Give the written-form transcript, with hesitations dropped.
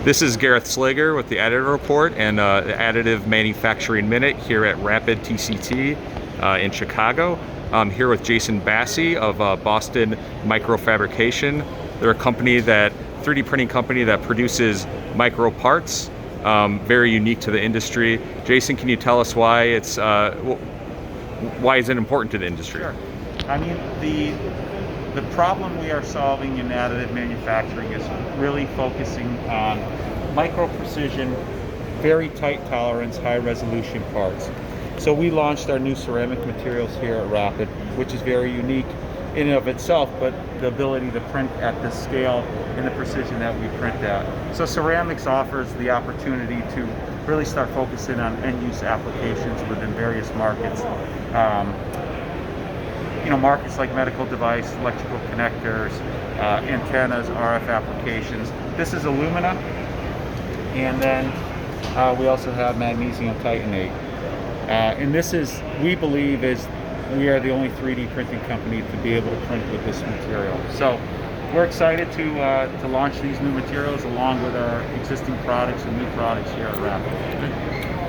This is Gareth Slager with the Additive Report and the Additive Manufacturing Minute here at RAPID TCT in Chicago. I'm here with Jason Bassi of Boston Fabrication. They're a company 3D printing company that produces micro parts, very unique to the industry. Jason, can you tell us why it's why is it important to the industry? Sure. I mean, the problem we are solving in additive manufacturing is really focusing on micro precision, very tight tolerance, high resolution parts. So we launched our new ceramic materials here at RAPID, which is very unique in and of itself, but the ability to print at the scale and the precision that we print at. So ceramics offers the opportunity to really start focusing on end-use applications within various markets. Markets like medical device, electrical connectors, antennas, RF applications. This is alumina, and then we also have magnesium titanate. And this is, we believe, we are the only 3D printing company to be able to print with this material. So we're excited to launch these new materials along with our existing products and new products here at RAPID.